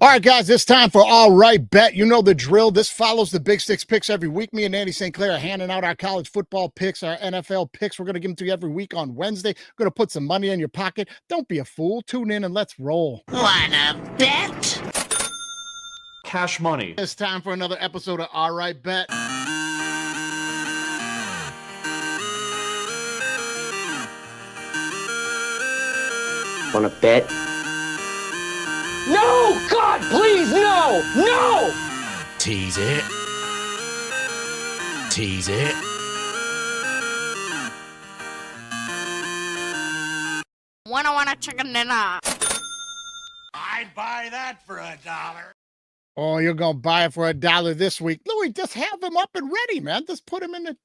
All right, guys, it's time for All Right Bet. You know the drill. This follows the Big Six picks every week. Me and Andy St. Clair are handing out our college football picks, our NFL picks. We're going to give them to you every week on Wednesday. We're going to put some money in your pocket. Don't be a fool. Tune in and let's roll. Wanna bet? Cash money. It's time for another episode of All Right Bet. Wanna bet? No! God, please, no! No! Tease it. Tease it. Want a chicken dinner? I'd buy that for $1. Oh, you're going to buy it for $1 this week. Louis, just have him up and ready, man. Just put him in the...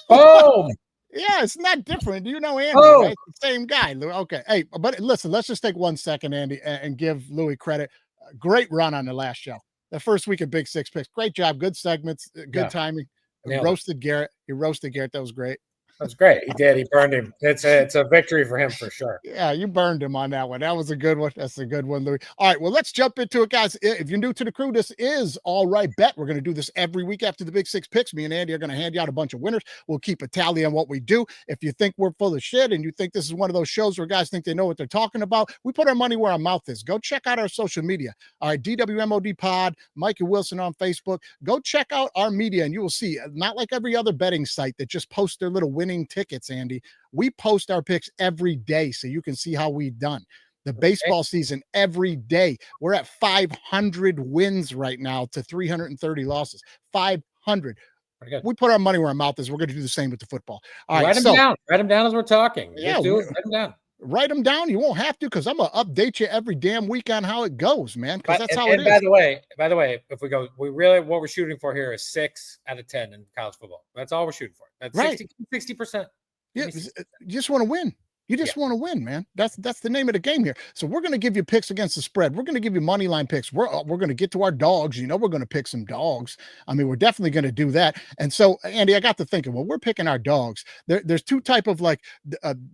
Oh! Yeah, it's not different. You know Andy, Oh. right? Same guy. Okay. Hey, but listen, let's just take 1 second, Andy, and give Louis credit. Great run on the last show. The first week of Big Six picks. Great job. Good segments. Good timing. Nailed it. Roasted Garrett. You roasted Garrett. That was great. That's great. He did. He burned him. It's a victory for him for sure. Yeah, you burned him on that one. That was a good one. That's a good one, Louis. All right, well, let's jump into it, guys. If you're new to the crew, this is All Right Bet. We're going to do this every week after the Big Six picks. Me and Andy are going to hand you out a bunch of winners. We'll keep a tally on what we do. If you think we're full of shit and you think this is one of those shows where guys think they know what they're talking about, we put our money where our mouth is. Go check out our social media. All right, DWMOD Pod, Mikey Wilson on Facebook. Go check out our media and you will see, not like every other betting site that just posts their little winning tickets, Andy. We post our picks every day so you can see how we've done. The baseball season every day. We're at 500 wins right now to 330 losses. 500. We put our money where our mouth is. We're going to do the same with the football. All right, Write them down. Write them down as we're talking. Yeah, Just do it. Write them down. Write them down. You won't have to because I'm going to update you every damn week on how it goes, man, because that's how it is. By the way, if we go, what we're shooting for here is 6 out of 10 in college football. That's all we're shooting for. That's right. 60%. Yeah, you just want to win. You just want to win, man. That's the name of the game here. So we're going to give you picks against the spread. We're going to give you money line picks. We're going to get to our dogs. You know, we're going to pick some dogs. I mean, we're definitely going to do that. And so, Andy, I got to thinking, well, we're picking our dogs. There's two type of like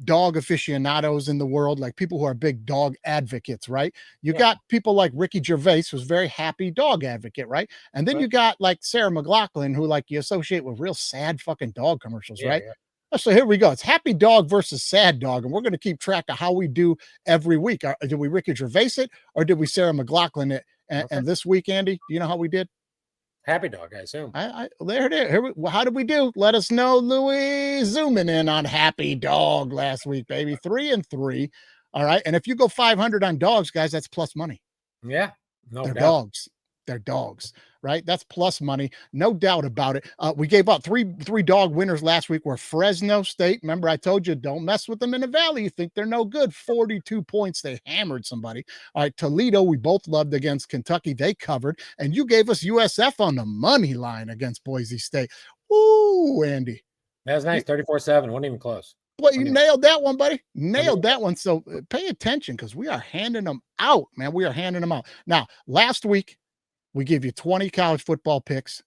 dog aficionados in the world, like people who are big dog advocates, right? You got people like Ricky Gervais, who's a very happy dog advocate, right? And then you got like Sarah McLachlan, who like you associate with real sad fucking dog commercials, right? Yeah. So here we go. It's happy dog versus sad dog. And we're going to keep track of how we do every week. Did we Ricky Gervais it or did we Sarah McLachlan it? And this week, Andy, do you know how we did? Happy dog, I assume. There it is. How did we do? Let us know, Louis. Zooming in on happy dog last week, baby. 3-3. All right. And if you go 500 on dogs, guys, that's plus money. Yeah. No They're doubt. dogs. They're dogs, right? That's plus money. No doubt about it. We gave out three dog winners last week were Fresno State. Remember, I told you, don't mess with them in the Valley. You think they're no good. 42 points. They hammered somebody. All right, Toledo, we both loved against Kentucky. They covered. And you gave us USF on the money line against Boise State. Woo, Andy. That was nice. 34-7. Wasn't even close. Boy, you nailed that one, buddy. Nailed that one. So pay attention because we are handing them out, man. We are handing them out. Now, last week, we gave you 20 college football picks,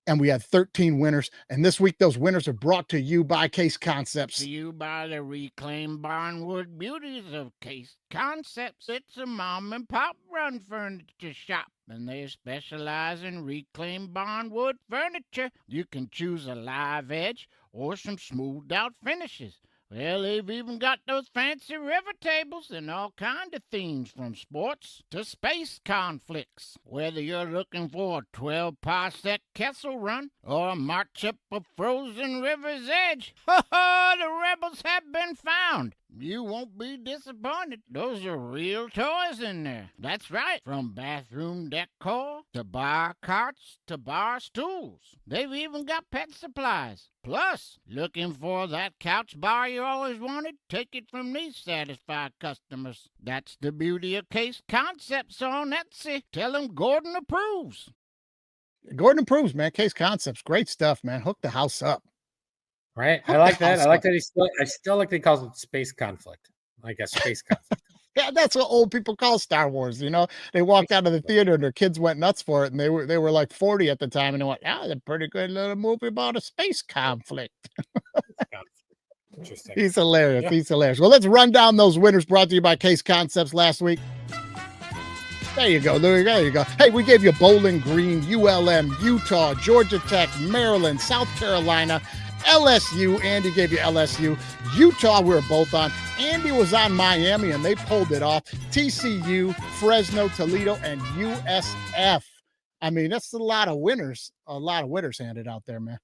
and we had 13 winners. And this week, those winners are brought to you by Case Concepts. To you by the reclaimed barnwood beauties of Case Concepts. It's a mom and pop run furniture shop, and they specialize in reclaimed barnwood furniture. You can choose a live edge or some smoothed out finishes. Well, they've even got those fancy river tables and all kind of themes from sports to space conflicts. Whether you're looking for a 12-parsec Kessel run or a march up a frozen river's edge, the rebels have been found. You won't be disappointed. Those are real toys in there. That's right. From bathroom decor to bar carts to bar stools. They've even got pet supplies. Plus, looking for that couch bar you always wanted? Take it from these satisfied customers. That's the beauty of Case Concepts on Etsy. Tell them Gordon approves. Gordon approves, man. Case Concepts, great stuff, man. Hook the house up. Right. I like that. I like that. I still like that he calls it space conflict. Like a space conflict. Yeah, that's what old people call Star Wars. You know, they walked out of the theater and their kids went nuts for it. And they were like 40 at the time. And they went, yeah, it's a pretty good little movie about a space conflict. Interesting. He's hilarious. Yeah. He's hilarious. Well, let's run down those winners brought to you by Case Concepts last week. There you go. There you go. Hey, we gave you Bowling Green, ULM, Utah, Georgia Tech, Maryland, South Carolina, LSU. Andy gave you LSU. Utah, we were both on. Andy was on Miami, and they pulled it off. TCU, Fresno, Toledo, and USF. I mean, that's a lot of winners. A lot of winners handed out there, man.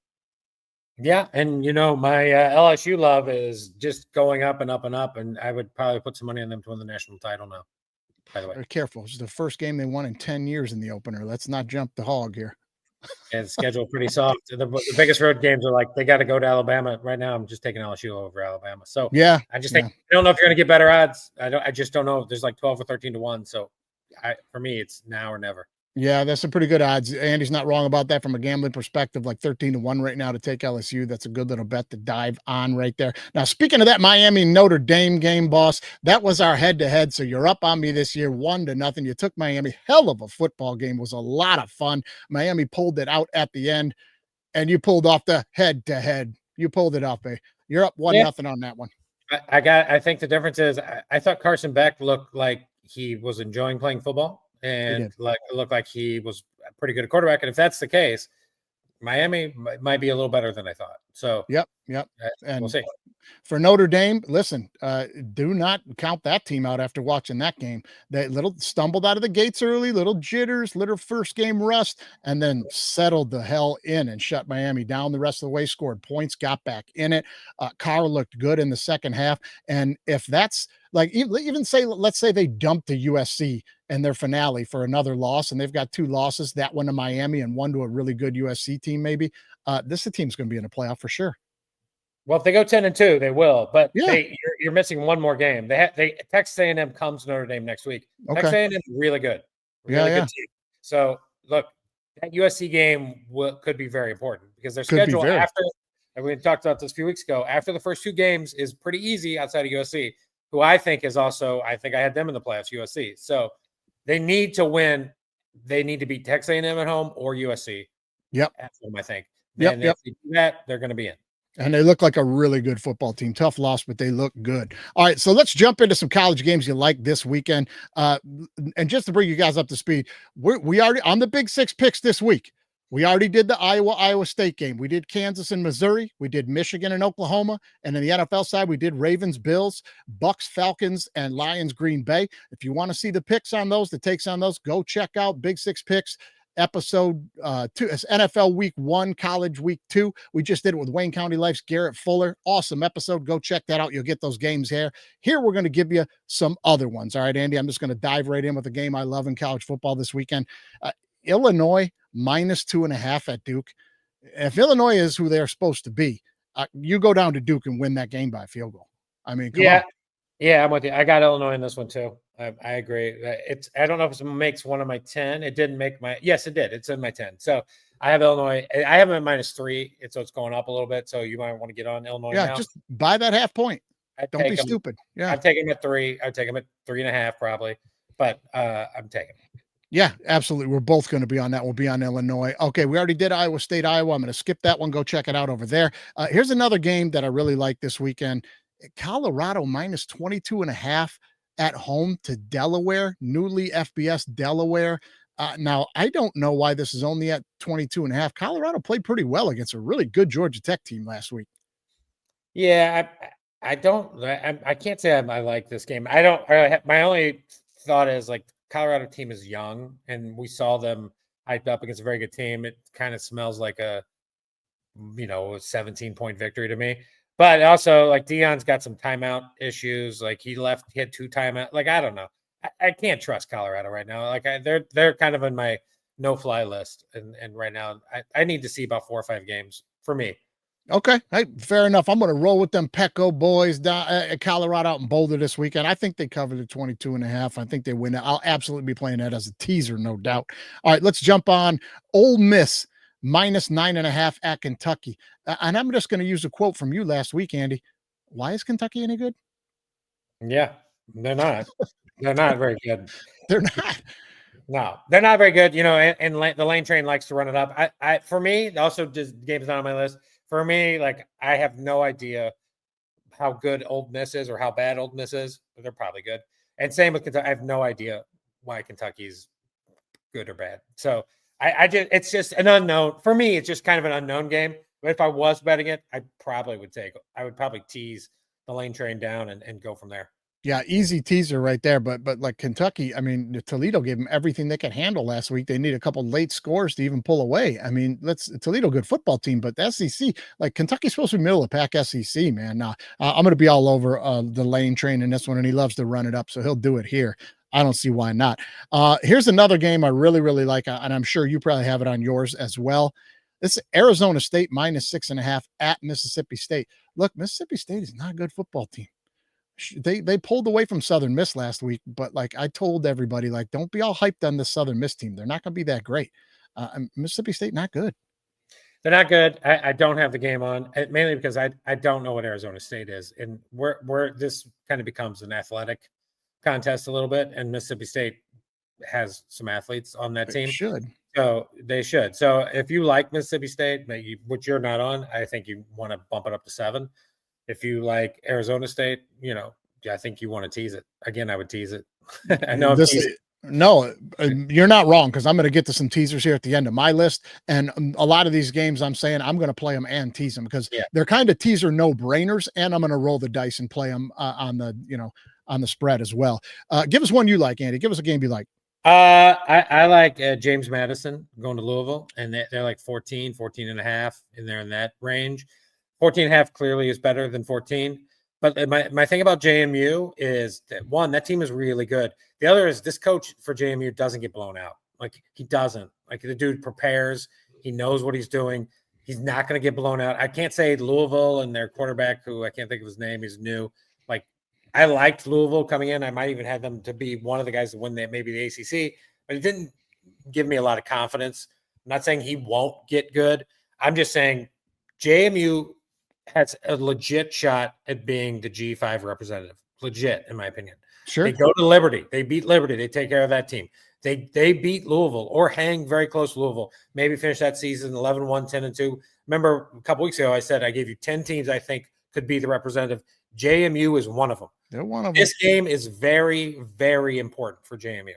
Yeah, and my LSU love is just going up and up and up, and I would probably put some money on them to win the national title now. By the way, They're careful. It's the first game they won in 10 years in the opener. Let's not jump the hog here. and the schedule pretty soft. The biggest road games are like they got to go to Alabama. Right now, I'm just taking LSU over Alabama. So Yeah, I just think I don't know if you're going to get better odds. I just don't know. There's like 12 or 13 to 1. So for me, it's now or never. Yeah, that's some pretty good odds. Andy's not wrong about that from a gambling perspective, like 13 to 1 right now to take LSU. That's a good little bet to dive on right there. Now, speaking of that Miami Notre Dame game, boss, that was our head-to-head. So you're up on me this year, 1-0. You took Miami. Hell of a football game. It was a lot of fun. Miami pulled it out at the end, and you pulled off the head-to-head. You pulled it off, eh? You're up 1-0 on that one. I think the difference is I thought Carson Beck looked like he was enjoying playing football. And looked like he was pretty good at quarterback. And if that's the case, Miami might be a little better than I thought. So yep. And we'll see. For Notre Dame, listen, do not count that team out after watching that game. They little stumbled out of the gates early, little jitters, little first game rust, and then settled the hell in and shut Miami down the rest of the way, scored points, got back in it. Carr looked good in the second half. And if that's like, even say, let's say they dumped to USC in their finale for another loss, and they've got 2 losses, that one to Miami and one to a really good USC team, maybe. This team's going to be in a playoff for sure. Well, if they go 10-2, they will. But yeah. You're missing one more game. Texas A&M comes to Notre Dame next week. Okay. Texas A&M is really good, really good team. So look, that USC game could be very important because their schedule after, and we talked about this a few weeks ago, after the first 2 games is pretty easy outside of USC, who I think is also, I think I had them in the playoffs, USC. So they need to win. They need to beat Texas A&M at home or USC. Yep. At home, I think. Yep. And if they do that, they're going to be in. And they look like a really good football team. Tough loss, but they look good. All right, so let's jump into some college games you like this weekend. And just to bring you guys up to speed, we already on the Big Six picks this week. We already did the Iowa State game. We did Kansas and Missouri. We did Michigan and Oklahoma. And in the NFL side, we did Ravens, Bills, Bucks, Falcons, and Lions, Green Bay. If you want to see the picks on those, the takes on those, go check out Big Six Picks. Episode 2, it's NFL week 1, college week 2. We just did it with Wayne County Life's Garrett Fuller. Awesome episode. Go check that out. You'll get those games here. Here, we're going to give you some other ones. All right, Andy, I'm just going to dive right in with a game I love in college football this weekend. Illinois -2.5 at Duke. If Illinois is who they're supposed to be, you go down to Duke and win that game by a field goal. I mean, come on. Yeah, I'm with you. I got Illinois in this one too. I agree. I don't know if it makes one of my 10. It didn't make my. Yes, it did. It's in my 10. So I have Illinois. I have them at -3. So it's going up a little bit. So you might want to get on Illinois. Yeah, now. Just buy that half point. Don't be stupid. Yeah, I'd take them at 3. I'd take them at 3.5 probably. But I'm taking them. Yeah, absolutely. We're both going to be on that. We'll be on Illinois. Okay, we already did Iowa State, Iowa. I'm going to skip that one. Go check it out over there. Here's another game that I really like this weekend. Colorado -22.5 at home to Delaware, newly FBS Delaware. Now, I don't know why this is only at 22.5. Colorado played pretty well against a really good Georgia Tech team last week. Yeah, I can't say I like this game. My only thought is like Colorado team is young, and we saw them hyped up against a very good team. It kind of smells like a 17-point victory to me. But also, like, Deion's got some timeout issues. Like, he had 2 timeout. Like, I don't know. I can't trust Colorado right now. Like, they're kind of in my no-fly list. And right now, I need to see about 4 or 5 games for me. Okay, hey, fair enough. I'm going to roll with them Petco boys down at Colorado out in Boulder this weekend. I think they covered the 22.5. I think they win it. I'll absolutely be playing that as a teaser, no doubt. All right, let's jump on Ole Miss -9.5 at Kentucky. And I'm just going to use a quote from you last week, Andy. Why is Kentucky any good? Yeah, they're not. They're not very good. They're not. No, they're not very good. And the Lane Train likes to run it up. For me, also just game's not on my list. For me, like, I have no idea how good Ole Miss is or how bad Ole Miss is. They're probably good. And same with Kentucky. I have no idea why Kentucky's good or bad. So it's just an unknown for me. It's just kind of an unknown game. But if I was betting it, I would probably tease the lane train down and go from there. Yeah, easy teaser right there. But like Kentucky, I mean, Toledo gave them everything they could handle last week. They need a couple late scores to even pull away. I mean, Toledo, good football team, but the SEC, like Kentucky's supposed to be middle of the pack SEC, man. I'm going to be all over the lane train in this one, and he loves to run it up, so he'll do it here. I don't see why not. Here's another game I really, really like, and I'm sure you probably have it on yours as well. This is Arizona State -6.5 at Mississippi State. Look, Mississippi State is not a good football team. They pulled away from Southern Miss last week, but like I told everybody, like don't be all hyped on the Southern Miss team. They're not going to be that great. Mississippi State not good. They're not good. I don't have the game on mainly because I don't know what Arizona State is, and where this kind of becomes an athletic contest a little bit, and Mississippi State has some athletes on that team. They should. So if you like Mississippi State, which you're not on, I think you want to bump it up to 7. If you like Arizona State, I think you want to tease it. Again, I would tease it. I know you're not wrong because I'm going to get to some teasers here at the end of my list. And a lot of these games I'm saying I'm going to play them and tease them because they're kind of teaser no-brainers, and I'm going to roll the dice and play them on the spread as well. Give us one you like, Andy. Give us a game you like. I like James Madison going to Louisville, and they're like 14 and a half, and they're in that range. 14 and a half clearly is better than 14. But my thing about JMU is that, one, that team is really good. The other is this coach for JMU doesn't get blown out. Like, he doesn't. Like, the dude prepares. He knows what he's doing. He's not going to get blown out. I can't say Louisville and their quarterback, who I can't think of his name, is new. Like, I liked Louisville coming in. I might even have them to be one of the guys that win maybe the ACC, but it didn't give me a lot of confidence. I'm not saying he won't get good. I'm just saying JMU has a legit shot at being the G5 representative. Legit, in my opinion. Sure. They go to Liberty. They beat Liberty. They take care of that team. They beat Louisville or hang very close to Louisville. Maybe finish that season 11-1, 10-2. Remember a couple weeks ago I said I gave you 10 teams I think could be the representative. JMU is one of them. They're one of them. This game is very, very important for JMU.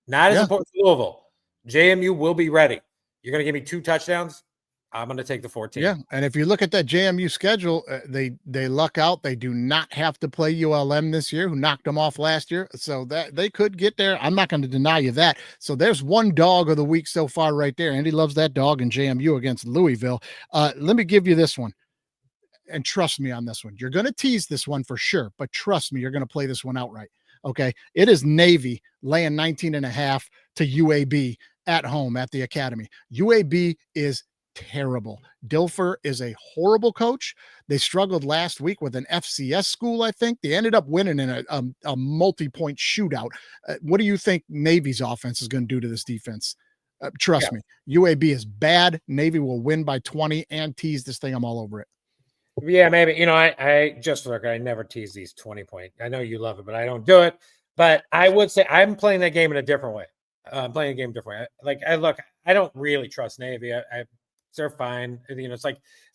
Not as important for Louisville. JMU will be ready. You're going to give me 2 touchdowns? I'm going to take the 14. Yeah, and if you look at that JMU schedule, they luck out. They do not have to play ULM this year, who knocked them off last year. So that they could get there. I'm not going to deny you that. So there's one dog of the week so far right there. Andy loves that dog in JMU against Louisville. Let me give you this one. And trust me on this one. You're going to tease this one for sure, but trust me, you're going to play this one outright. Okay. It is Navy laying 19.5 to UAB at home at the Academy. UAB is terrible. Dilfer is a horrible coach. They struggled last week with an FCS school, I think. They ended up winning in a multi-point shootout. What do you think Navy's offense is going to do to this defense? Trust me, UAB is bad. Navy will win by 20 and tease this thing. I'm all over it. Yeah, maybe. I just look, I never tease these 20-point. I know you love it, but I don't do it. But I would say I'm playing that game in a different way. I'm playing a game a different way. I don't really trust Navy. They're fine. It's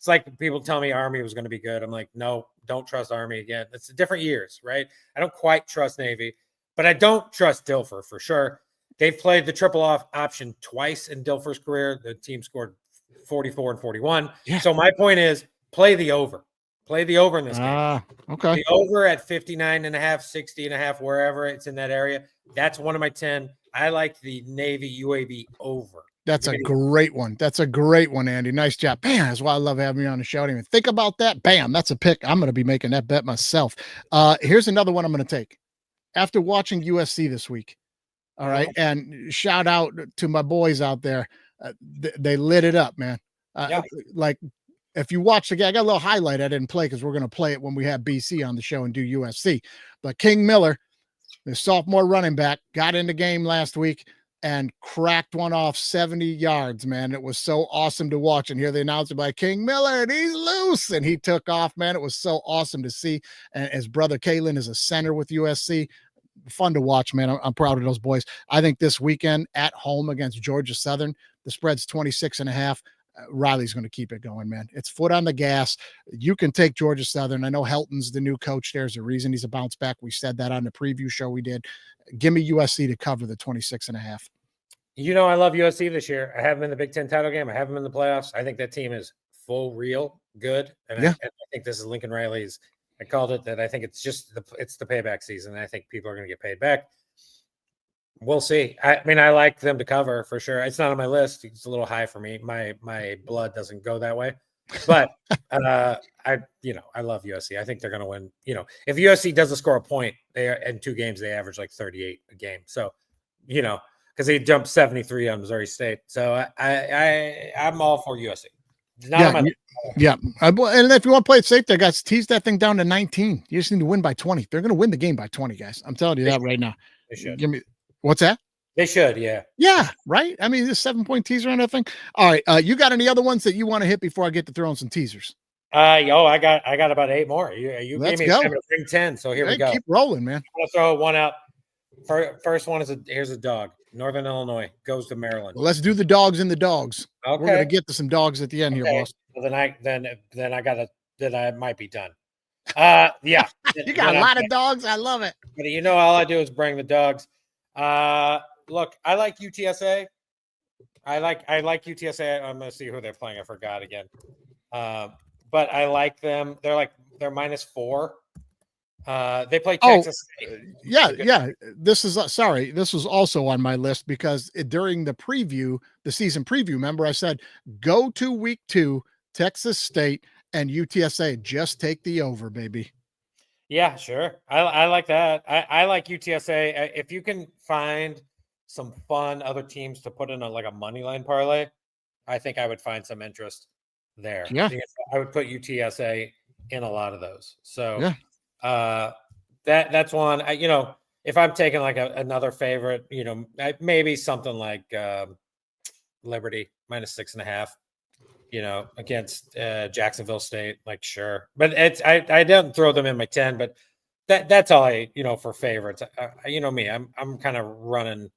like people tell me Army was going to be good. I'm like, no, don't trust Army again. It's different years, right? I don't quite trust Navy, but I don't trust Dilfer for sure. They've played the triple option twice in Dilfer's career. The team scored 44 and 41. Yeah. So my point is play the over. Play the over in this game. Okay. The over at 59.5, 60.5, wherever it's in that area. That's one of my 10. I like the Navy UAB over. That's a great one. That's a great one, Andy. Nice job. Bam. That's why I love having you on the show. I didn't even think about that. Bam. That's a pick. I'm going to be making that bet myself. Here's another one I'm going to take. After watching USC this week, all right, and shout out to my boys out there. They lit it up, man. Like, if you watch the game, I got a little highlight I didn't play because we're going to play it when we have BC on the show and do USC. But King Miller, the sophomore running back, got in the game last week and cracked one off 70 yards, man. It was so awesome to watch. And here they announced it by King Miller, and he's loose, and he took off, man. It was so awesome to see. And his brother Kalen is a center with USC. Fun to watch, man. I'm proud of those boys. I think this weekend at home against Georgia Southern, the spread's 26.5. Riley's going to keep it going, man. It's foot on the gas. You can take Georgia Southern. I know Helton's the new coach. There's a reason he's a bounce back. We said that on the preview show we did. Give me USC to cover the 26.5. I love USC this year. I have them in the Big Ten title game. I have them in the playoffs. I think that team is full real good. And I think this is Lincoln Riley's. I called it that. I think it's just it's the payback season. I think people are going to get paid back. We'll see. I mean, I like them to cover for sure. It's not on my list. It's a little high for me. My blood doesn't go that way. But I love USC. I think they're going to win. If USC doesn't score a point, in 2 games they average like 38 a game. So, because they jumped 73 on Missouri State. So I'm all for USC. And if you want to play it safe, there, guys, tease that thing down to 19. You just need to win by 20. They're going to win the game by 20, guys. I'm telling you that right now. They should. Give me what's that? They should, yeah. Yeah, right. I mean, this 7-point teaser on that thing. All right, you got any other ones that you want to hit before I get to throwing some teasers? I got about 8 more. You Let's gave me go. to bring 10, so here we go. Keep rolling, man. I'm gonna throw one out. First one is here's a dog. Northern Illinois goes to Maryland. Well, let's do the dogs and the dogs. Okay. We're gonna get to some dogs at the end here, boss. Well, then I might be done. Yeah. You got a lot of dogs. I love it. But all I do is bring the dogs. Look, I like UTSA. I like UTSA. I'm gonna see who they're playing. I forgot again. But I like them. They're -4. They play Texas State. Yeah. This was also on my list because during the season preview, remember I said go to week 2, Texas State and UTSA. Just take the over, baby. Yeah, sure. I like that. I like UTSA. If you can find some fun other teams to put in a money line parlay, I think I would find some interest there. Yeah. I would put UTSA in a lot of those. So that's one. If I'm taking another favorite, maybe something like Liberty -6.5. Against Jacksonville State, sure, but I didn't throw them in my 10, but that's all for favorites. Me, I'm kind of running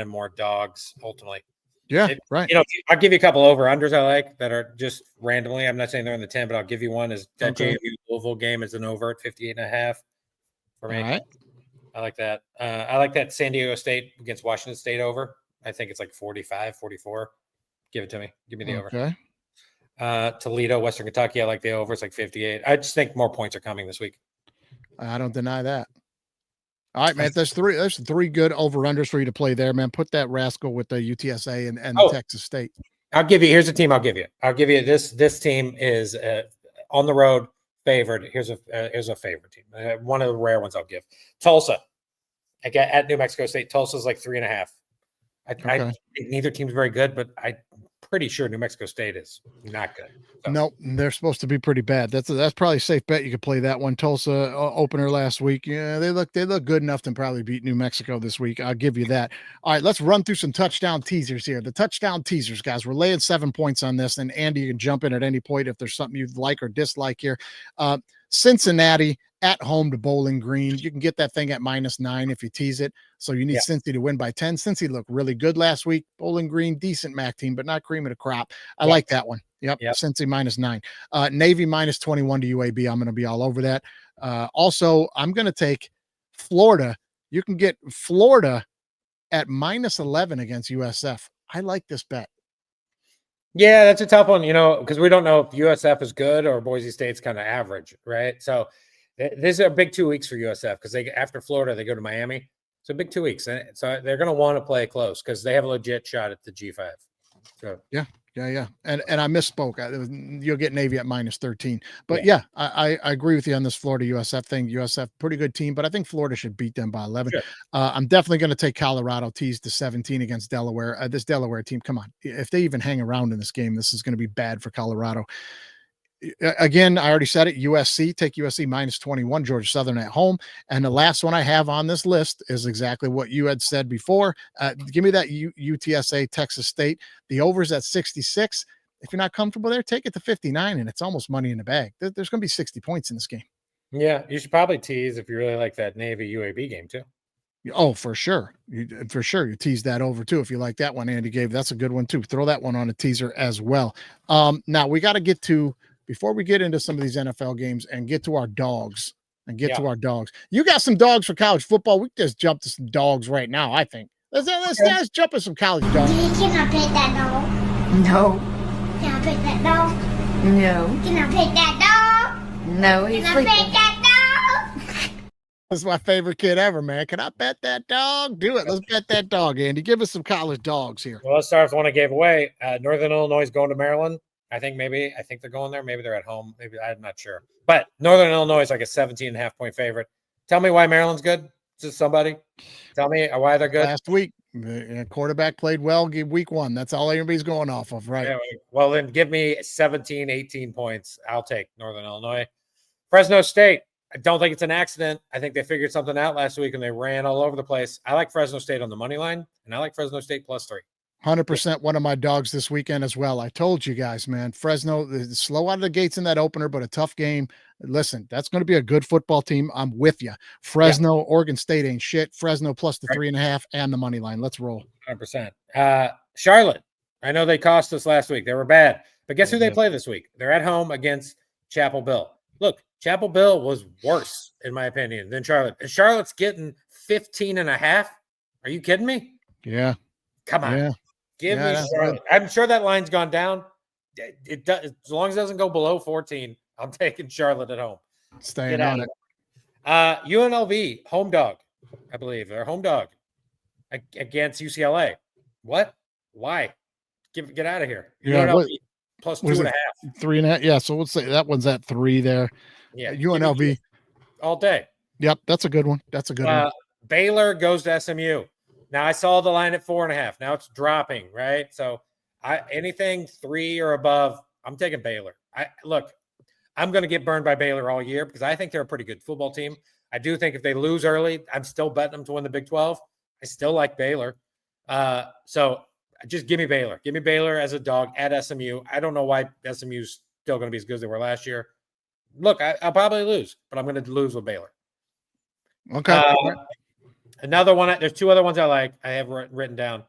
more dogs ultimately. Yeah, right. I'll give you a couple over unders I like that are just randomly. I'm not saying they're in the 10, but I'll give you one. Is that JMU Louisville game is an over at 58.5 for me. All right. I like that. I like that San Diego State against Washington State over. I think it's 45, 44. Give it to me. Give me the over. Okay. Toledo, Western Kentucky. I like the over. It's 58. I just think more points are coming this week. I don't deny that. All right, man. There's 3 good over-unders for you to play there, man. Put that rascal with the UTSA and the Texas State. I'll give you. Here's a team I'll give you. This team is on the road favored. Here's a favorite team. One of the rare ones I'll give. Tulsa. At New Mexico State. Tulsa's 3.5. I think neither team's very good, but I'm pretty sure New Mexico State is not good. So. No, they're supposed to be pretty bad. That's probably a safe bet. You could play that one. Tulsa opener last week. Yeah, they look good enough to probably beat New Mexico this week. I'll give you that. All right, let's run through some touchdown teasers here. The touchdown teasers, guys. We're laying 7 points on this, and Andy, you can jump in at any point if there's something you'd like or dislike here. Cincinnati at home to Bowling Green. You can get that thing at -9 if you tease it. So you need Cincy to win by 10. Cincy looked really good last week. Bowling Green, decent MAC team, but not cream of the crop. I like that one. Yep. Cincy -9. Navy -21 to UAB. I'm going to be all over that. Also, I'm going to take Florida. You can get Florida at -11 against USF. I like this bet. Yeah, that's a tough one, because we don't know if USF is good or Boise State's kind of average, right? So these are big 2 weeks for USF because after Florida, they go to Miami. So big 2 weeks. And so they're going to want to play close because they have a legit shot at the G5. So yeah. And I misspoke. You'll get Navy at -13. But I agree with you on this Florida USF thing. USF, pretty good team, but I think Florida should beat them by 11. Sure. I'm definitely going to take Colorado tease to 17 against Delaware. This Delaware team, come on. If they even hang around in this game, this is going to be bad for Colorado. Again, I already said it. USC, take USC -21, Georgia Southern at home. And the last one I have on this list is exactly what you had said before. Give me that UTSA Texas State. The over's at 66. If you're not comfortable there, take it to 59, and it's almost money in the bag. There's going to be 60 points in this game. Yeah, you should probably tease if you really like that Navy UAB game too. Oh, for sure. For sure. You tease that over too. If you like that one, Andy gave, that's a good one too. Throw that one on a teaser as well. Now we got to get to, before we get into some of these NFL games and get to our dogs You got some dogs for college football. We can just jump to some dogs right now. I think let's jump to some college dogs. Can I pet that dog? No, Can I pet that dog? no, Can I pet that dog? no. He's Can I pet sleeping. that dog? That's my favorite kid ever, man. Can I bet that dog? Do it. Let's bet that dog, Andy. Give us some college dogs here. Well, let's start with one I gave away. Northern Illinois is going to Maryland. I think they're going there. Maybe they're at home. Maybe I'm not sure. But Northern Illinois is like a 17.5-point favorite. Tell me why Maryland's good. Just somebody tell me why they're good. Last week, the quarterback played well week 1. That's all everybody's going off of, right? Yeah, well, then give me 17, 18 points. I'll take Northern Illinois. Fresno State. I don't think it's an accident. I think they figured something out last week and they ran all over the place. I like Fresno State on the money line, and I like Fresno State +3. 100% one of my dogs this weekend as well. I told you guys, man. Fresno, slow out of the gates in that opener, but a tough game. Listen, that's going to be a good football team. I'm with you. Fresno, Oregon State ain't shit. Fresno plus the 3.5 and the money line. Let's roll. 100%. Charlotte. I know they cost us last week. They were bad. But guess who they play this week? They're at home against Chapel Hill. Look, Chapel Hill was worse, in my opinion, than Charlotte. And Charlotte's getting 15.5. Are you kidding me? Yeah. Come on. Yeah. Give me Charlotte. I'm sure that line's gone down. It does, as long as it doesn't go below 14, I'm taking Charlotte at home. Staying on it. UNLV, home dog, I believe. They're home dog against UCLA. What? Why? Get out of here. Yeah, UNLV plus 2.5. 3.5. Yeah, so let's say that one's at 3 there. Yeah. UNLV. All day. Yep, that's a good one. That's a good one. Baylor goes to SMU. Now I saw the line at 4.5. Now it's dropping, right? So anything 3 or above, I'm taking Baylor. I'm going to get burned by Baylor all year because I think they're a pretty good football team. I do think if they lose early, I'm still betting them to win the Big 12. I still like Baylor. So just give me Baylor. Give me Baylor as a dog at SMU. I don't know why SMU's still going to be as good as they were last year. Look, I'll probably lose, but I'm going to lose with Baylor. Okay. Another one. There's 2 other ones I like. I have written down.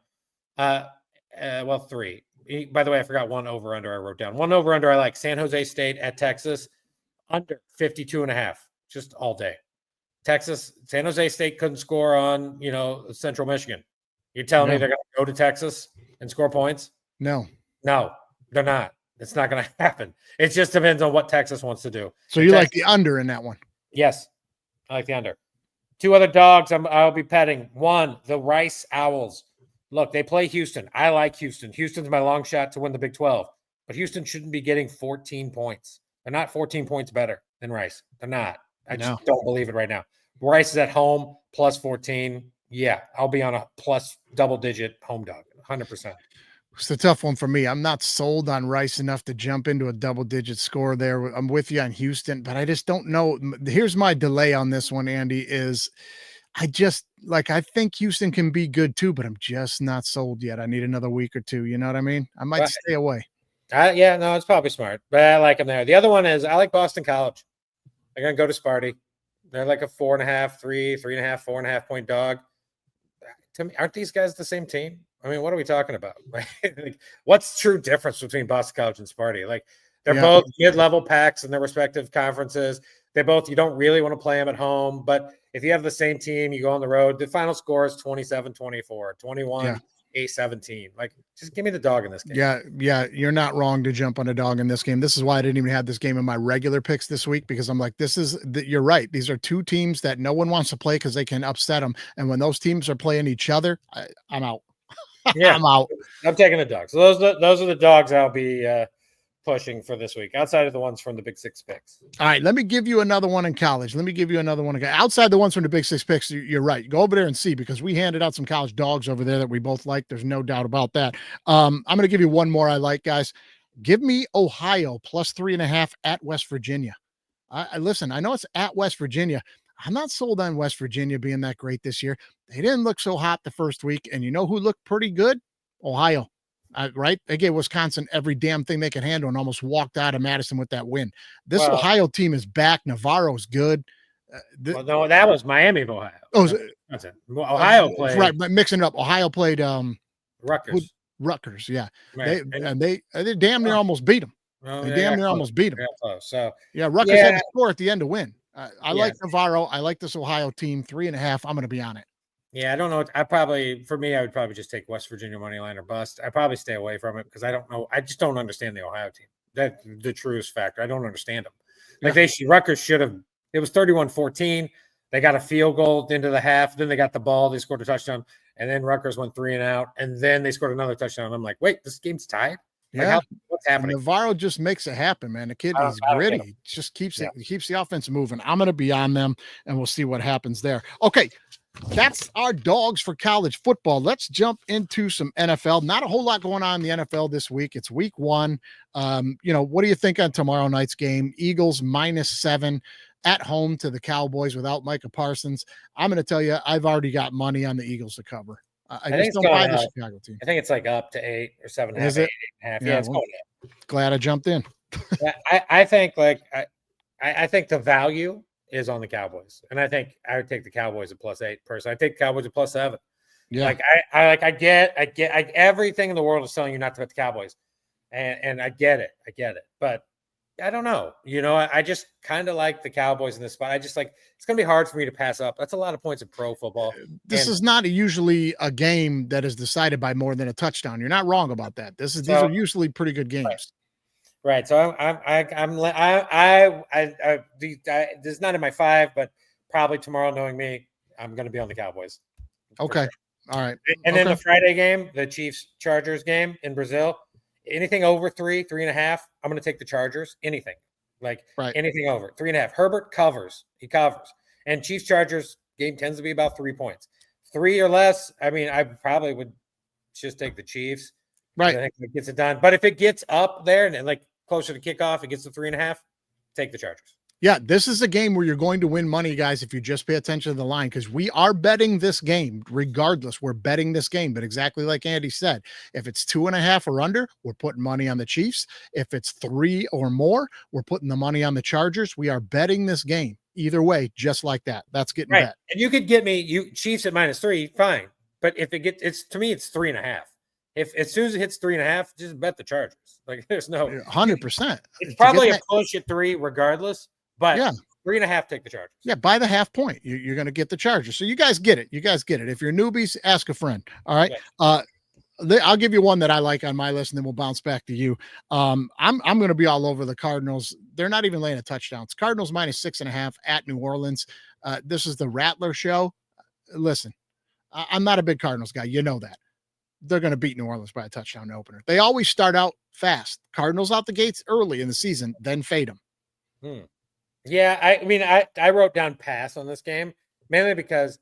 3. By the way, I forgot one over/under I wrote down. One over/under I like. San Jose State at Texas, under 52.5, just all day. Texas, San Jose State couldn't score on, Central Michigan. You're telling me they're going to go to Texas and score points? No, they're not. It's not going to happen. It just depends on what Texas wants to do. So you like the under in that one? Yes, I like the under. 2 other dogs I'll be petting. 1, the Rice Owls. Look, they play Houston. I like Houston. Houston's my long shot to win the Big 12. But Houston shouldn't be getting 14 points. They're not 14 points better than Rice. They're not. I just don't believe it right now. Rice is at home, plus 14. Yeah, I'll be on a plus double-digit home dog, 100%. It's a tough one for me. I'm not sold on Rice enough to jump into a double-digit score there. I'm with you on Houston, but I just don't know. Here's my delay on this one, Andy, is I think Houston can be good too, but I'm just not sold yet. I need another week or 2. You know what I mean? I might stay away. It's probably smart, but I like them there. The other one is I like Boston College. They're going to go to Sparty. They're like a 4.5, 3.5, 4.5 point dog. To me, aren't these guys the same team? I mean, what are we talking about? Right? What's the true difference between Boston College and Sparty? Like, they're both mid-level packs in their respective conferences. You don't really want to play them at home, but if you have the same team, you go on the road, the final score is 27-24, 21-17. Like, just give me the dog in this game. Yeah, you're not wrong to jump on a dog in this game. This is why I didn't even have this game in my regular picks this week, because I'm like, you're right. These are 2 teams that no one wants to play because they can upset them. And when those teams are playing each other, I'm out. Yeah, I'm out. I'm taking the dogs. So those are the dogs I'll be pushing for this week, outside of the ones from the Big 6 picks. All right, let me give you another one in college. Outside the ones from the Big 6 picks, you're right. Go over there and see, because we handed out some college dogs over there that we both like. There's no doubt about that. I'm going to give you one more I like, guys. Give me Ohio plus 3.5 at West Virginia. Listen, I know it's at West Virginia. I'm not sold on West Virginia being that great this year. They didn't look so hot the first week. And you know who looked pretty good? Ohio. Right? They gave Wisconsin every damn thing they could handle and almost walked out of Madison with that win. This Ohio team is back. Navarro's good. No, that was Miami of Ohio. Oh, That's it. Well, Ohio played right, but mixing it up. Ohio played Rutgers. Rutgers, yeah. Right. They damn near almost beat them. Oh, They yeah, damn got near close. almost beat them. Got close. So Yeah, Rutgers yeah, had to score at the end to win. I Yeah. like Navarro. I like this Ohio team. 3.5. I'm going to be on it. yeah, I don't know. I would probably just take West Virginia money line or bust. I probably stay away from it because I don't know. I just don't understand the Ohio team. That's the truest factor. I don't understand them. Like Rutgers should have. It was 31-14. They got a field goal into the half. Then they got the ball. They scored a touchdown. And then Rutgers went 3 and out. And then they scored another touchdown. I'm like, wait, this game's tied? Like, what's happening? Navarro just makes it happen, man. The kid is gritty. Just keeps it. He keeps the offense moving. I'm going to be on them, and we'll see what happens there. Okay, that's our dogs for college football. Let's jump into some NFL. Not a whole lot going on in the NFL this week. It's week 1. What do you think on tomorrow night's game? Eagles -7 at home to the Cowboys without Micah Parsons. I'm going to tell you, I've already got money on the Eagles to cover. I just don't buy the Chicago team. I think it's like up to 8 or 7.5. Is it? 8.5. Yeah, it's going up. Glad I jumped in. Yeah, I think I think the value is on the Cowboys, and I think I would take the Cowboys at +8. Personally, I take the Cowboys at +7. Yeah, like I get everything in the world is telling you not to bet the Cowboys, and I get it, but I don't know. I just kind of like the Cowboys in this spot. I just like it's going to be hard for me to pass up. That's a lot of points in pro football. This is not usually a game that is decided by more than a touchdown. You're not wrong about that. These are usually pretty good games. Right. So this is not in my 5, but probably tomorrow, knowing me, I'm going to be on the Cowboys. Okay. All right. And then the Friday game, the Chiefs-Chargers game in Brazil. Anything over 3.5, I'm going to take the Chargers. Anything. Anything over 3.5. Herbert covers. He covers. And Chiefs-Chargers game tends to be about 3 points. 3 or less, I mean, I probably would just take the Chiefs. Right. I think it gets it done. But if it gets up there and like closer to kickoff, it gets to 3.5, take the Chargers. Yeah, this is a game where you're going to win money, guys, if you just pay attention to the line, because we are betting this game regardless. We're betting this game. But exactly like Andy said, if it's 2.5 or under, we're putting money on the Chiefs. If it's 3 or more, we're putting the money on the Chargers. We are betting this game either way, just like that. That's getting bet. And you could get me Chiefs at -3, fine. But if it gets, to me, it's 3.5. If as soon as it hits 3.5, just bet the Chargers. Like there's no 100%. It's probably a push at 3 regardless. But 3.5, take the Chargers. Yeah, by the half point, you're going to get the Chargers. So you guys get it. If you're newbies, ask a friend. All right. Yeah. I'll give you one that I like on my list, and then we'll bounce back to you. I'm going to be all over the Cardinals. They're not even laying a touchdown. It's Cardinals -6.5 at New Orleans. This is the Rattler show. Listen, I'm not a big Cardinals guy. You know that. They're going to beat New Orleans by a touchdown opener. They always start out fast. Cardinals out the gates early in the season, then fade them. Yeah, I wrote down pass on this game, mainly because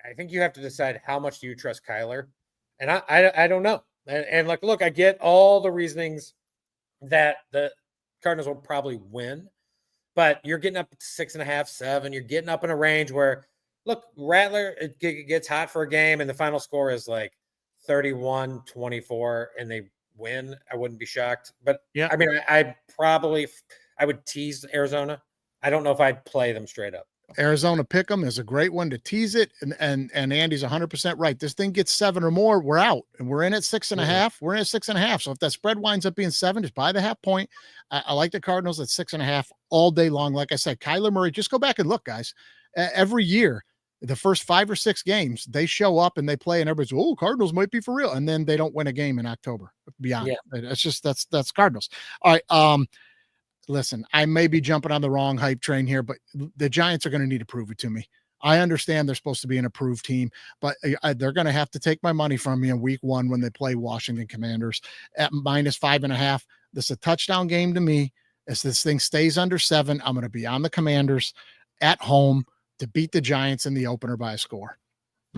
I think you have to decide how much do you trust Kyler. And I don't know. And look, I get all the reasonings that the Cardinals will probably win, but you're getting up to 6.5, 7. You're getting up in a range where, look, Rattler, it gets hot for a game, and the final score is like 31-24, and they win. I wouldn't be shocked. But, yeah, I mean, I would tease Arizona. I don't know if I'd play them straight up. Arizona pick'em is a great one to tease it, and Andy's 100% right. This thing gets 7 or more, we're out, and we're in at 6.5. We're in at 6.5. So if that spread winds up being 7, just buy the half point. I like the Cardinals at 6.5 all day long. Like I said, Kyler Murray. Just go back and look, guys. Every year, the first 5 or 6 games, they show up and they play, and everybody's, oh, Cardinals might be for real, and then they don't win a game in October. Beyond, that's Cardinals. All right. Listen, I may be jumping on the wrong hype train here, but the Giants are going to need to prove it to me. I understand they're supposed to be an approved team, but they're going to have to take my money from me in week 1 when they play Washington Commanders at -5.5. This is a touchdown game to me. As this thing stays under 7, I'm going to be on the Commanders at home to beat the Giants in the opener by a score.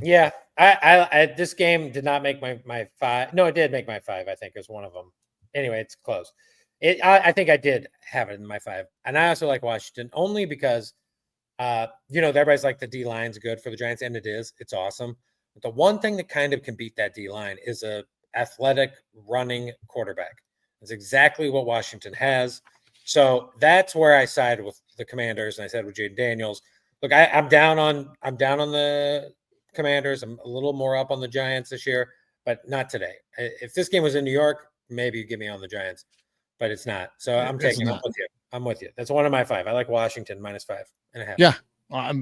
Yeah, I this game did not make my 5. No, it did make my 5. I think it was one of them. Anyway, it's close. I think I did have it in my 5. And I also like Washington only because, everybody's like the D-line's good for the Giants, and it is. It's awesome. But the one thing that kind of can beat that D-line is a athletic running quarterback. That's exactly what Washington has. So that's where I sided with the Commanders, and I said with Jaden Daniels. Look, I'm down on the Commanders. I'm a little more up on the Giants this year, but not today. If this game was in New York, maybe you give me on the Giants, but it's not. So I'm taking. I'm with you. I'm with you. That's one of my 5. I like Washington -5.5. Yeah.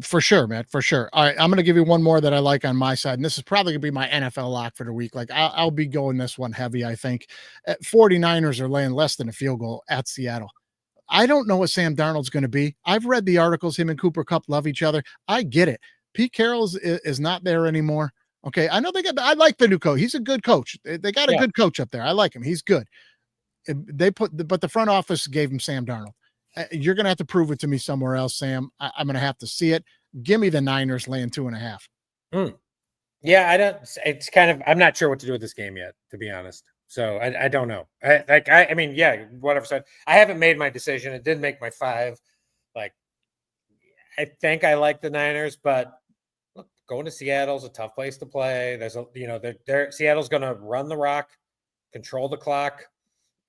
For sure, man, for sure. All right, I'm going to give you one more that I like on my side, and this is probably going to be my NFL lock for the week. Like, I'll be going this one heavy, I think. 49ers are laying less than a field goal at Seattle. I don't know what Sam Darnold's going to be. I've read the articles. Him and Cooper Kupp love each other. I get it. Pete Carroll is not there anymore. Okay, I know I like the new coach. He's a good coach. They got a good coach up there. I like him. He's good. But the front office gave him Sam Darnold. You're going to have to prove it to me somewhere else, Sam. I'm going to have to see it. Give me the Niners laying 2.5. Yeah, it's kind of, I'm not sure what to do with this game yet, to be honest. So I don't know. I mean, yeah, whatever said. I haven't made my decision. It did make my 5. Like, I think I like the Niners, but look, going to Seattle's a tough place to play. There's Seattle's going to run the rock, control the clock.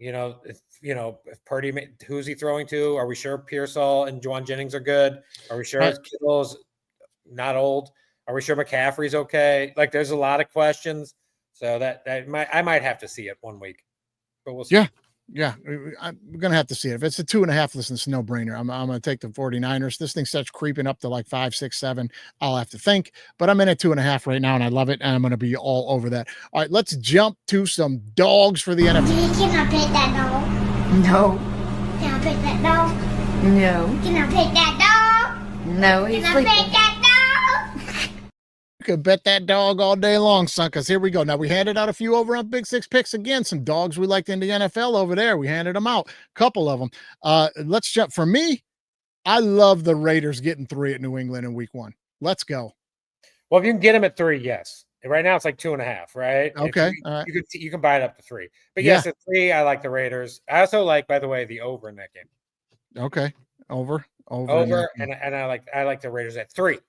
If Purdy, who's he throwing to? Are we sure Pearsall and Juwan Jennings are good? Are we sure Kittle's not old? Are we sure McCaffrey's okay? Like, there's a lot of questions. So I might have to see it one week, but we'll see. Yeah. I'm going to have to see it. If it's a 2.5, listen, it's a no-brainer. I'm going to take the 49ers. This thing starts creeping up to like 5, 6, 7. I'll have to think, but I'm in at 2.5 right now, and I love it, and I'm going to be all over that. All right, let's jump to some dogs for the NFL. Can I pet that dog? No. Can I pet that dog? No. Can I pet that dog? No, he's Can I sleeping. pet that dog? You could bet that dog all day long, son, because here we go. Now, we handed out a few over on Big Six Picks. Again, some dogs we liked in the NFL over there. We handed them out, a couple of them. Let's jump. For me, I love the Raiders getting 3 at New England in week 1. Let's go. Well, if you can get them at 3, yes. Right now it's like 2.5, right? Okay. All right. You can buy it up to 3. But yes, at 3, I like the Raiders. I also like, by the way, the over in that game. Okay. Over. And I like the Raiders at 3.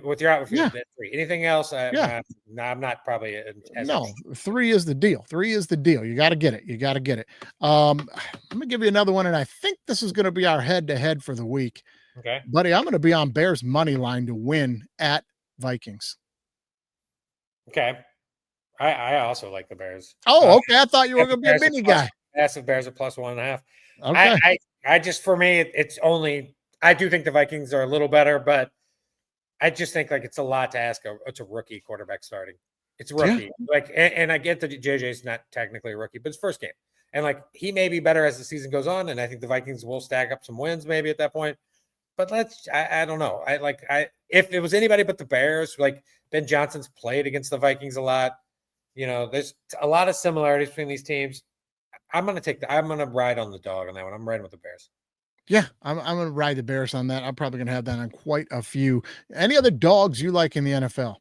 With your at 3. Anything else? I'm not probably. No, 3 is the deal. 3 is the deal. You got to get it. I'm gonna give you another one, and I think this is gonna be our head-to-head for the week. Okay, buddy, I'm gonna be on Bears money line to win at Vikings. Okay, I also like the Bears. Oh, okay. I thought you were gonna be a mini guy. Massive Bears at +1.5. Okay. I just, for me, it's only. I do think the Vikings are a little better, but I just think like it's a lot to ask. It's a rookie quarterback starting. It's a rookie. Like, and I get that JJ's not technically a rookie, but it's first game. And like, he may be better as the season goes on. And I think the Vikings will stack up some wins maybe at that point. But I don't know. If it was anybody but the Bears, like Ben Johnson's played against the Vikings a lot. There's a lot of similarities between these teams. I'm going to ride on the dog on that one. I'm riding with the Bears. Yeah, I'm going to ride the Bears on that. I'm probably going to have that on quite a few. Any other dogs you like in the NFL?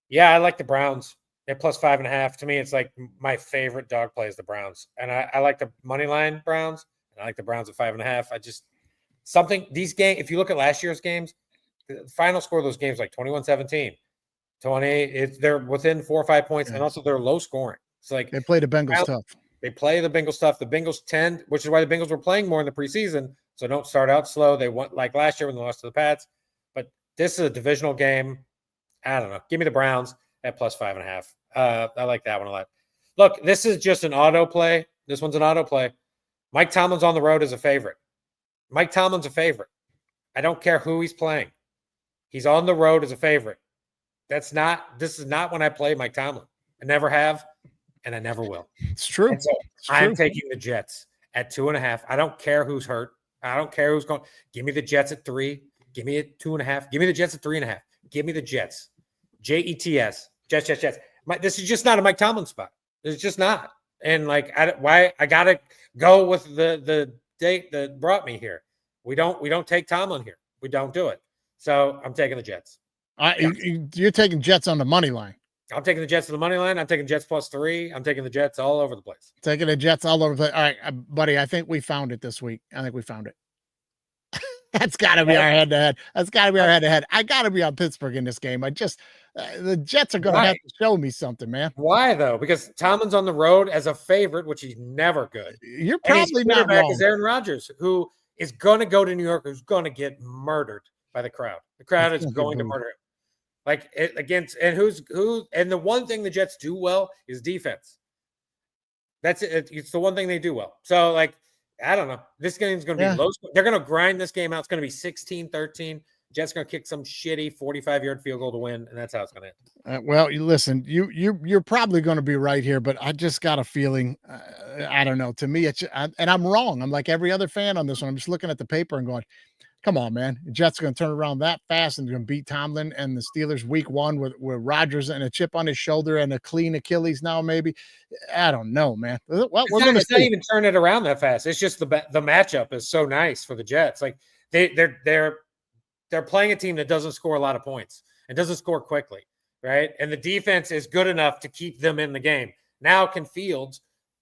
Yeah, I like the Browns. They're +5.5. To me, it's like my favorite dog play is the Browns. And I like the money line Browns. And I like the Browns at 5.5. These games, if you look at last year's games, the final score of those games like 21-17. 20, they're within 4 or 5 points, and also they're low scoring. It's like they play the Bengals tough. They play the Bengals tough. The Bengals tend, which is why the Bengals were playing more in the preseason. So don't start out slow. They went like last year when they lost to the Pats. But this is a divisional game. I don't know. Give me the Browns at +5.5. I like that one a lot. Look, this is just an auto play. This one's an auto play. Mike Tomlin's on the road as a favorite. Mike Tomlin's a favorite. I don't care who he's playing. He's on the road as a favorite. This is not when I play Mike Tomlin. I never have, and I never will. It's true. So I'm taking the Jets at 2.5. I don't care who's hurt. I don't care who's going. Give me the Jets at 3. Give me at 2.5. Give me the Jets at 3.5. Give me the Jets. Jets. Jets. This is just not a Mike Tomlin spot. It's just not. And like, I gotta go with the date that brought me here. We don't take Tomlin here. We don't do it. So I'm taking the Jets. You're taking Jets on the money line. I'm taking the Jets to the money line. I'm taking Jets +3. I'm taking the Jets all over the place. Taking the Jets all over the place. All right, buddy, I think we found it this week. I think we found it. That's got to be our head-to-head. I got to be on Pittsburgh in this game. The Jets are going to have to show me something, man. Why, though? Because Tomlin's on the road as a favorite, which he's never good. You're probably not wrong. Is Aaron Rodgers, who is going to go to New York, who's going to get murdered by the crowd. The crowd is going to murder him. Like against and and the one thing the Jets do well is defense. That's it. It's the one thing they do well. So like, I don't know. This game's going to be low. They're going to grind this game out. It's going to be 16-13. Jets going to kick some shitty 45-yard field goal to win, and that's how it's going to end. Well, you listen. You're probably going to be right here, but I just got a feeling. I don't know. To me, and I'm wrong. I'm like every other fan on this one. I'm just looking at the paper and going, "Come on, man! The Jets are going to turn around that fast and going to beat Tomlin and the Steelers week one with Rodgers and a chip on his shoulder and a clean Achilles now, maybe." I don't know, man. Well, we're going to not even turn it around that fast. It's just the matchup is so nice for the Jets. Like they're playing a team that doesn't score a lot of points and doesn't score quickly, right? And the defense is good enough to keep them in the game. Now can Fields,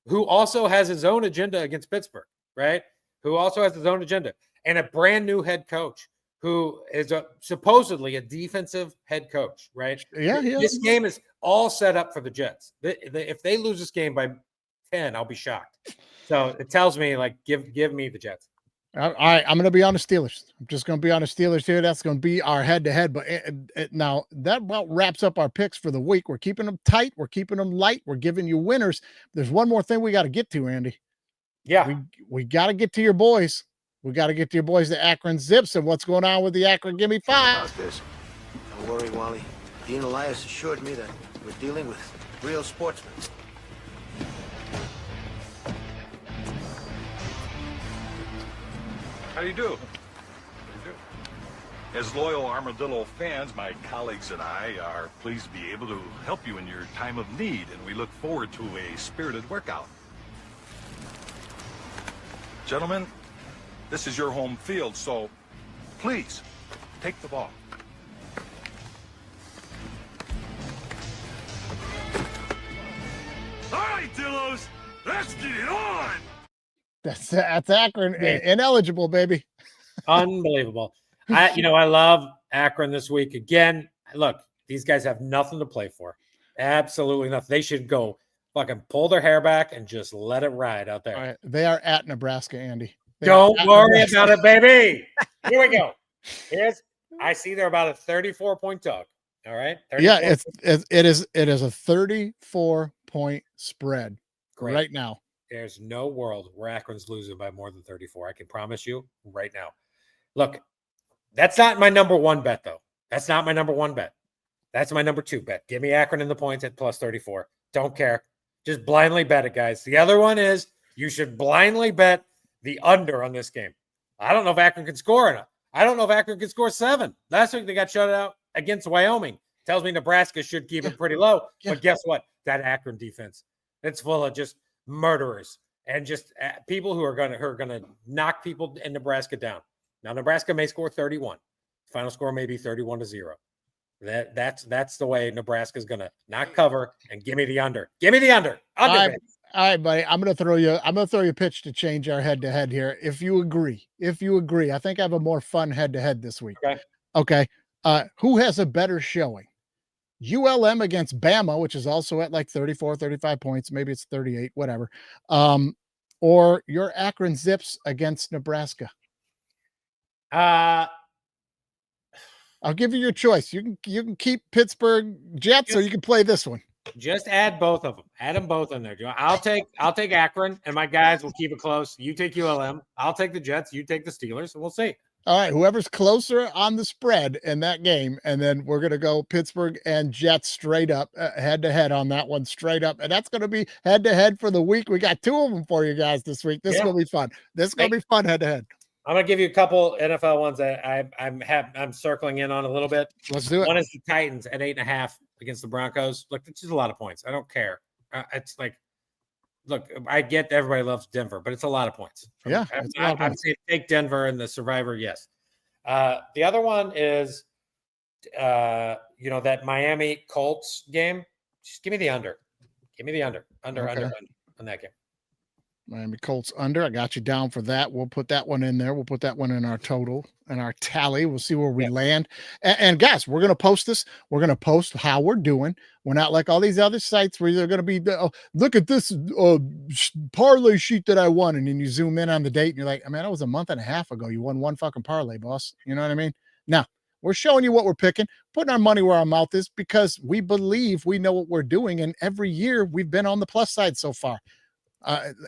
who also has his own agenda against Pittsburgh, right? Who also has his own agenda, and a brand new head coach who is supposedly a defensive head coach, right? Yeah. This game is all set up for the Jets. If they lose this game by 10, I'll be shocked. So it tells me, like, give me the Jets. All right, I'm going to be on the Steelers. I'm just going to be on the Steelers here. That's going to be our head-to-head. But now that about wraps up our picks for the week. We're keeping them tight. We're keeping them light. We're giving you winners. There's one more thing we got to get to, Andy. Yeah. We got to get to your boys. We got to get to your boys, the Akron Zips, and what's going on with the Akron Gimme Five. About this. Don't worry, Wally. Dean Elias assured me that we're dealing with real sportsmen. How do you do? As loyal Armadillo fans, my colleagues and I are pleased to be able to help you in your time of need, and we look forward to a spirited workout. Gentlemen, this is your home field, so please take the ball. All right, Dillos, let's get it on! That's Akron. Ineligible, baby. Unbelievable. I love Akron this week. Again, look, these guys have nothing to play for. Absolutely nothing. They should go fucking pull their hair back and just let it ride out there. All right. They are at Nebraska, Andy. Don't worry about it, baby. Here we go. I see they're about a 34-point dog. All right. Yeah, it is a 34-point spread right now. There's no world where Akron's losing by more than 34. I can promise you right now. Look, that's not my number one bet, though. That's not my number one bet. That's my number two bet. Give me Akron in the points at plus 34. Don't care. Just blindly bet it, guys. The other one is you should blindly bet the under on this game. I don't know if Akron can score enough. I don't know if Akron can score 7. Last week they got shut out against Wyoming. Tells me Nebraska should keep it pretty low. But guess what? That Akron defense, it's full of just murderers and just people who are gonna knock people in Nebraska down. Now Nebraska may score 31. Final score may be 31-0. That's the way Nebraska's gonna not cover and give me the under. Give me the under. All right, buddy. I'm gonna throw you a pitch to change our head-to-head here. If you agree, I think I have a more fun head-to-head this week. Okay. Who has a better showing? ULM against Bama, which is also at like 34, 35 points. Maybe it's 38, whatever. Or your Akron Zips against Nebraska. I'll give you your choice. You can keep Pittsburgh Jets, or you can play this one. Just add both of them. Add them both in there. I'll take Akron, and my guys will keep it close. You take ULM. I'll take the Jets. You take the Steelers, and we'll see. All right, whoever's closer on the spread in that game, and then we're going to go Pittsburgh and Jets straight up, head-to-head on that one, straight up, and that's going to be head-to-head for the week. We got 2 of them for you guys this week. This is going to be fun. This is going to be fun head-to-head. I'm going to give you a couple NFL ones that I'm circling in on a little bit. Let's do it. One is the Titans at 8.5 against the Broncos. Look, it's just a lot of points. I don't care. It's like, look, I get everybody loves Denver, but it's a lot of points. Yeah, I'd say take Denver and the Survivor, yes. The other one is, that Miami Colts game. Just give me the under. Give me the under on that game. Miami Colts under. I got you down for that. We'll put that one in there. We'll put that one in our total and our tally. We'll see where we land. And guys, we're going to post this. We're going to post how we're doing. We're not like all these other sites where they're going to be, look at this parlay sheet that I won. And then you zoom in on the date and you're like, I mean, that was a month and a half ago. You won one fucking parlay, boss. You know what I mean? No, We're showing you what we're picking, putting our money where our mouth is because we believe we know what we're doing. And every year we've been on the plus side so far.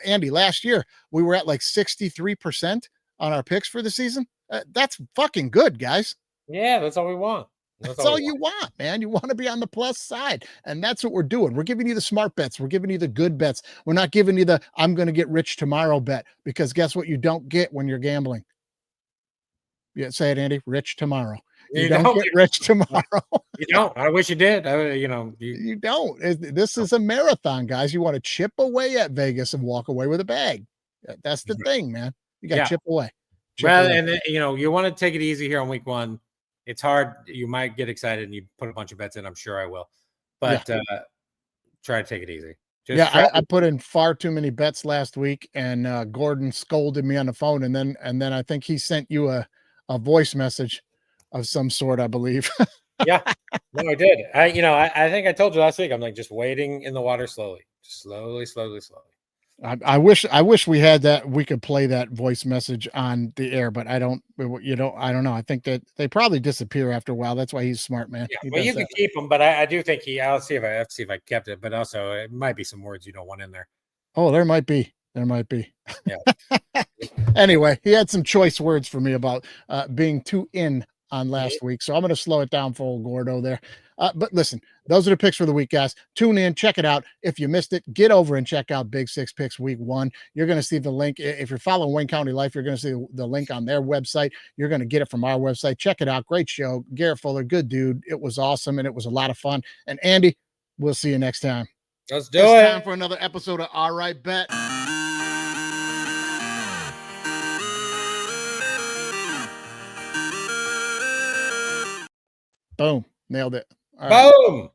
Andy, last year we were at like 63% on our picks for the season. That's fucking good, guys. Yeah, that's all we want. That's all you want, man. You want to be on the plus side. And that's what we're doing. We're giving you the smart bets. We're giving you the good bets. We're not giving you the I'm going to get rich tomorrow bet because guess what you don't get when you're gambling? Yeah, say it, Andy. Rich tomorrow. You don't get rich tomorrow. You don't. I wish you did. You don't. This is a marathon, guys. You want to chip away at Vegas and walk away with a bag. That's the thing, man. You got to chip away. Well, and you want to take it easy here on week 1. It's hard. You might get excited and you put a bunch of bets in. I'm sure I will, but try to take it easy. I put in far too many bets last week, and Gordon scolded me on the phone, and then I think he sent you a voice message of some sort, I believe. Yeah, no, I did. I think I told you last week. I'm like just wading in the water slowly, just slowly. I wish we had that. We could play that voice message on the air, but I don't. I don't know. I think that they probably disappear after a while. That's why he's smart, man. Yeah, well, you can keep them, but I do think I'll see if I kept it. But also, it might be some words you don't want in there. Oh, there might be. Yeah. Anyway, he had some choice words for me about being too in on last week, so I'm going to slow it down for old Gordo there. But listen, those are the picks for the week, guys. Tune in, check it out. If you missed it, get over and check out Big Six Picks Week 1. You're going to see the link. If you're following Wayne County Life, you're going to see the link on their website. You're going to get it from our website. Check it out. Great show. Garrett Fuller, good dude. It was awesome, and it was a lot of fun. And Andy, we'll see you next time. Let's do it. Time for another episode of All Right Bet. Boom. Nailed it. Boom.